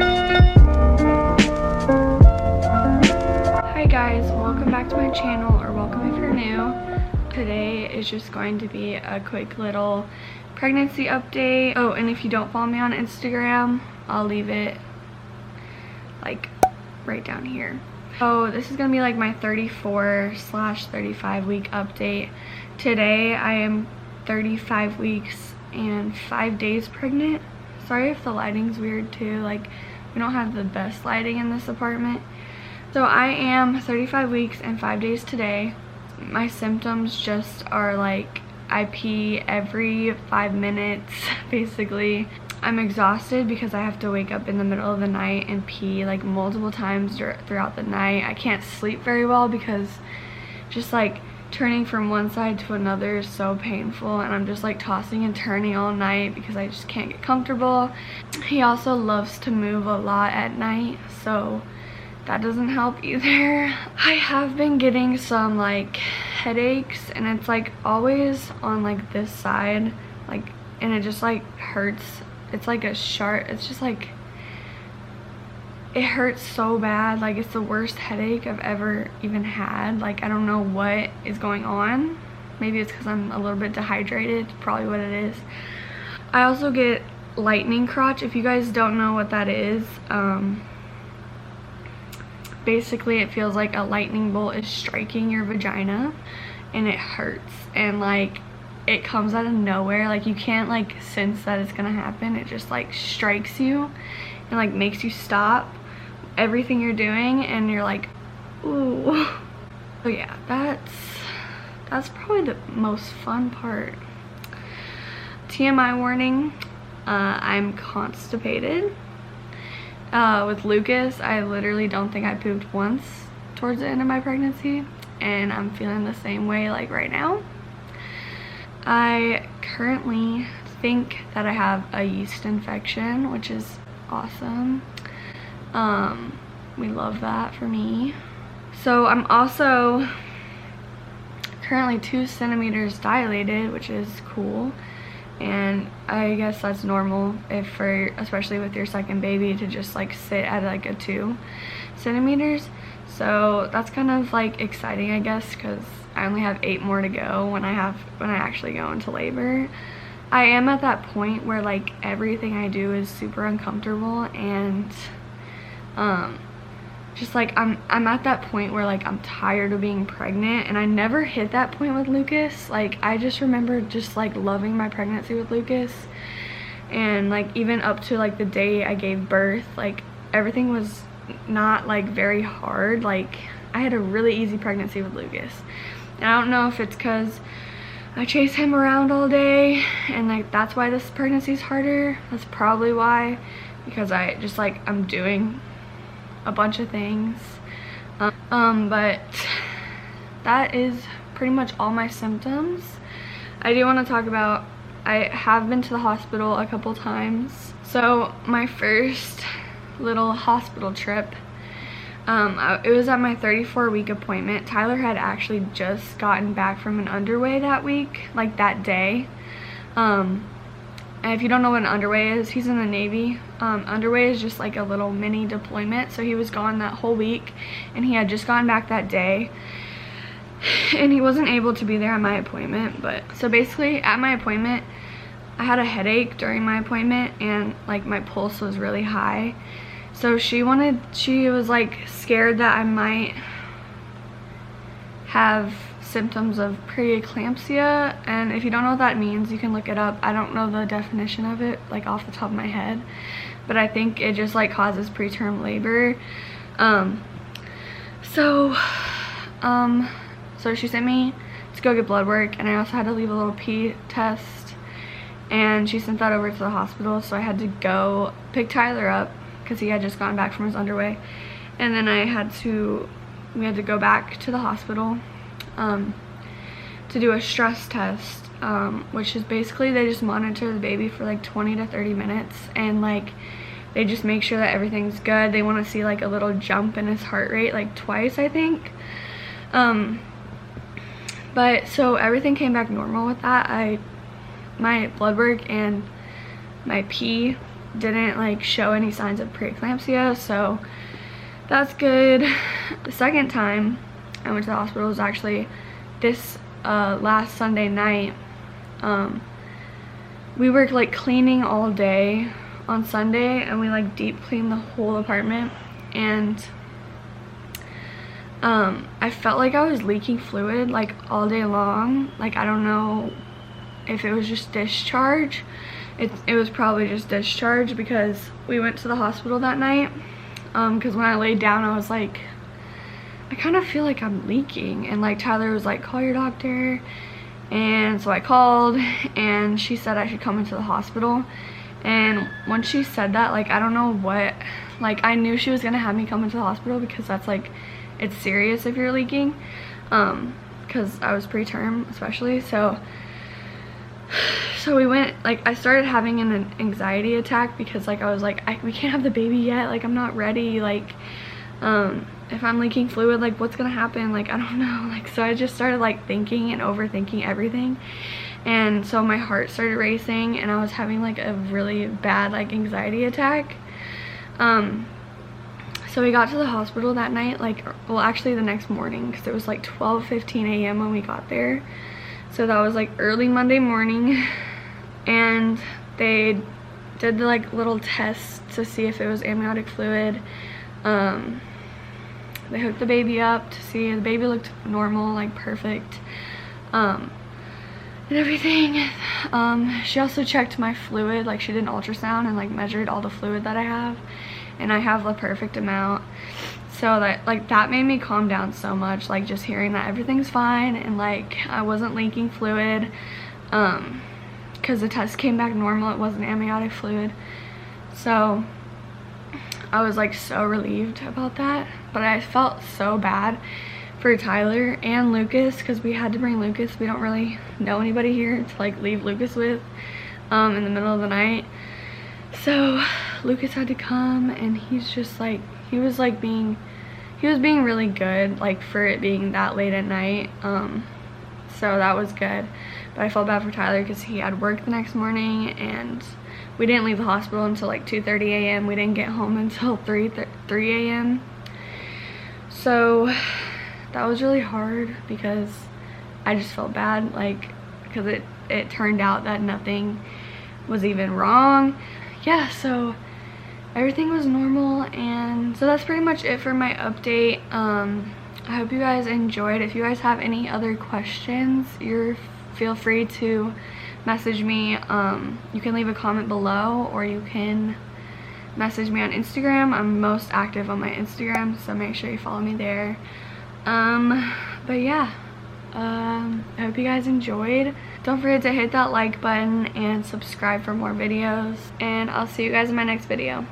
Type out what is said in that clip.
Hi guys, welcome back to my channel, or welcome if you're new. Today is just going to be a quick little pregnancy update. Oh, and if you don't follow me on Instagram, I'll leave it like right down here. So this is gonna be like my 34/35 week update. Today I am 35 weeks and 5 days pregnant. Sorry if the lighting's weird too, like we don't have the best lighting in this apartment. So I am 35 weeks and 5 days today. My symptoms just are like I pee every 5 minutes basically. I'm exhausted because I have to wake up in the middle of the night and pee like multiple times throughout the night. I can't sleep very well because just like turning from one side to another is so painful, and I'm just like tossing and turning all night because I just can't get comfortable. He also loves to move a lot at night, so that doesn't help either. I have been getting some like headaches, and it's like always on like this side, like, and it just like hurts. It's like a sharp, it's just like, it hurts so bad. Like it's the worst headache I've ever even had. Like I don't know what is going on. Maybe it's because I'm a little bit dehydrated, probably what it is. I also get lightning crotch. If you guys don't know what that is, basically it feels like a lightning bolt is striking your vagina, and it hurts, and like it comes out of nowhere. Like you can't like sense that it's gonna happen. It just like strikes you and like makes you stop everything you're doing, and you're like, ooh. So yeah, that's probably the most fun part. TMI warning, I'm constipated. With Lucas, I literally don't think I pooped once towards the end of my pregnancy, and I'm feeling the same way like right now. I currently think that I have a yeast infection, which is awesome. We love that for me. So I'm also currently 2 centimeters dilated, which is cool. And I guess that's normal especially with your second baby, to just like sit at like a 2 centimeters. So that's kind of like exciting, I guess, because I only have 8 more to go when I actually go into labor. I am at that point where like everything I do is super uncomfortable, and just like I'm at that point where like I'm tired of being pregnant, and I never hit that point with Lucas. Like I just remember just like loving my pregnancy with Lucas, and like even up to like the day I gave birth, like everything was not like very hard. Like I had a really easy pregnancy with Lucas, and I don't know if it's because I chase him around all day and like that's why this pregnancy is harder. That's probably why, because I just like I'm doing a bunch of things. But that is pretty much all my symptoms. I do want to talk about, I have been to the hospital a couple times. So my first little hospital trip, it was at my 34-week appointment. Tyler had actually just gotten back from an underway that week, like that day. And if you don't know what an underway is, he's in the Navy. Underway is just like a little mini deployment. So he was gone that whole week, and he had just gotten back that day. And he wasn't able to be there at my appointment. But so basically at my appointment, I had a headache during my appointment, and like my pulse was really high. So she was like scared that I might have symptoms of preeclampsia, and if you don't know what that means, you can look it up. I don't know the definition of it like off the top of my head, but I think it just like causes preterm labor. So she sent me to go get blood work, and I also had to leave a little pee test, and she sent that over to the hospital. So I had to go pick Tyler up because he had just gotten back from his underway, and then we had to go back to the hospital to do a stress test, which is basically they just monitor the baby for like 20 to 30 minutes, and like they just make sure that everything's good. They want to see like a little jump in his heart rate, like twice I think. But so everything came back normal with that. My blood work and my pee didn't like show any signs of preeclampsia, so that's good. The second time I went to the hospital was actually this last Sunday night. We were like cleaning all day on Sunday, and we like deep cleaned the whole apartment, and I felt like I was leaking fluid like all day long. Like, I don't know if it was just discharge. It was probably just discharge, because we went to the hospital that night, because when I laid down I was like, I kind of feel like I'm leaking, and like Tyler was like, call your doctor. And so I called, and she said I should come into the hospital. And when she said that, like, I don't know what, like, I knew she was gonna have me come into the hospital, because that's like, it's serious if you're leaking, because I was preterm especially. So we went, like, I started having an anxiety attack, because like I was like, we can't have the baby yet, like I'm not ready, like if I'm leaking fluid, like what's gonna happen, like I don't know. Like, so I just started like thinking and overthinking everything, and so my heart started racing, and I was having like a really bad like anxiety attack. So we got to the hospital that night, like, well, actually the next morning, because it was like 12:15 a.m. when we got there. So that was like early Monday morning, and they did the like little test to see if it was amniotic fluid. They hooked the baby up to see, the baby looked normal, like perfect, and everything. She also checked my fluid, like she did an ultrasound and like measured all the fluid that I have, and I have the perfect amount. So that, like, that made me calm down so much, like just hearing that everything's fine and like I wasn't leaking fluid, because the test came back normal, it wasn't amniotic fluid. So I was like so relieved about that, but I felt so bad for Tyler and Lucas, because we had to bring Lucas. We don't really know anybody here to like leave Lucas with in the middle of the night. So Lucas had to come, and he's just like, he was being really good, like for it being that late at night. So that was good, but I felt bad for Tyler because he had work the next morning, and we didn't leave the hospital until like 2:30 a.m. We didn't get home until 3 a.m. So that was really hard, because I just felt bad, like, because it turned out that nothing was even wrong. Yeah, so everything was normal, and so that's pretty much it for my update. I hope you guys enjoyed. If you guys have any other questions, feel free to message me. You can leave a comment below, or you can message me on Instagram. I'm most active on my Instagram, so make sure you follow me there. But yeah, I hope you guys enjoyed. Don't forget to hit that like button and subscribe for more videos, and I'll see you guys in my next video.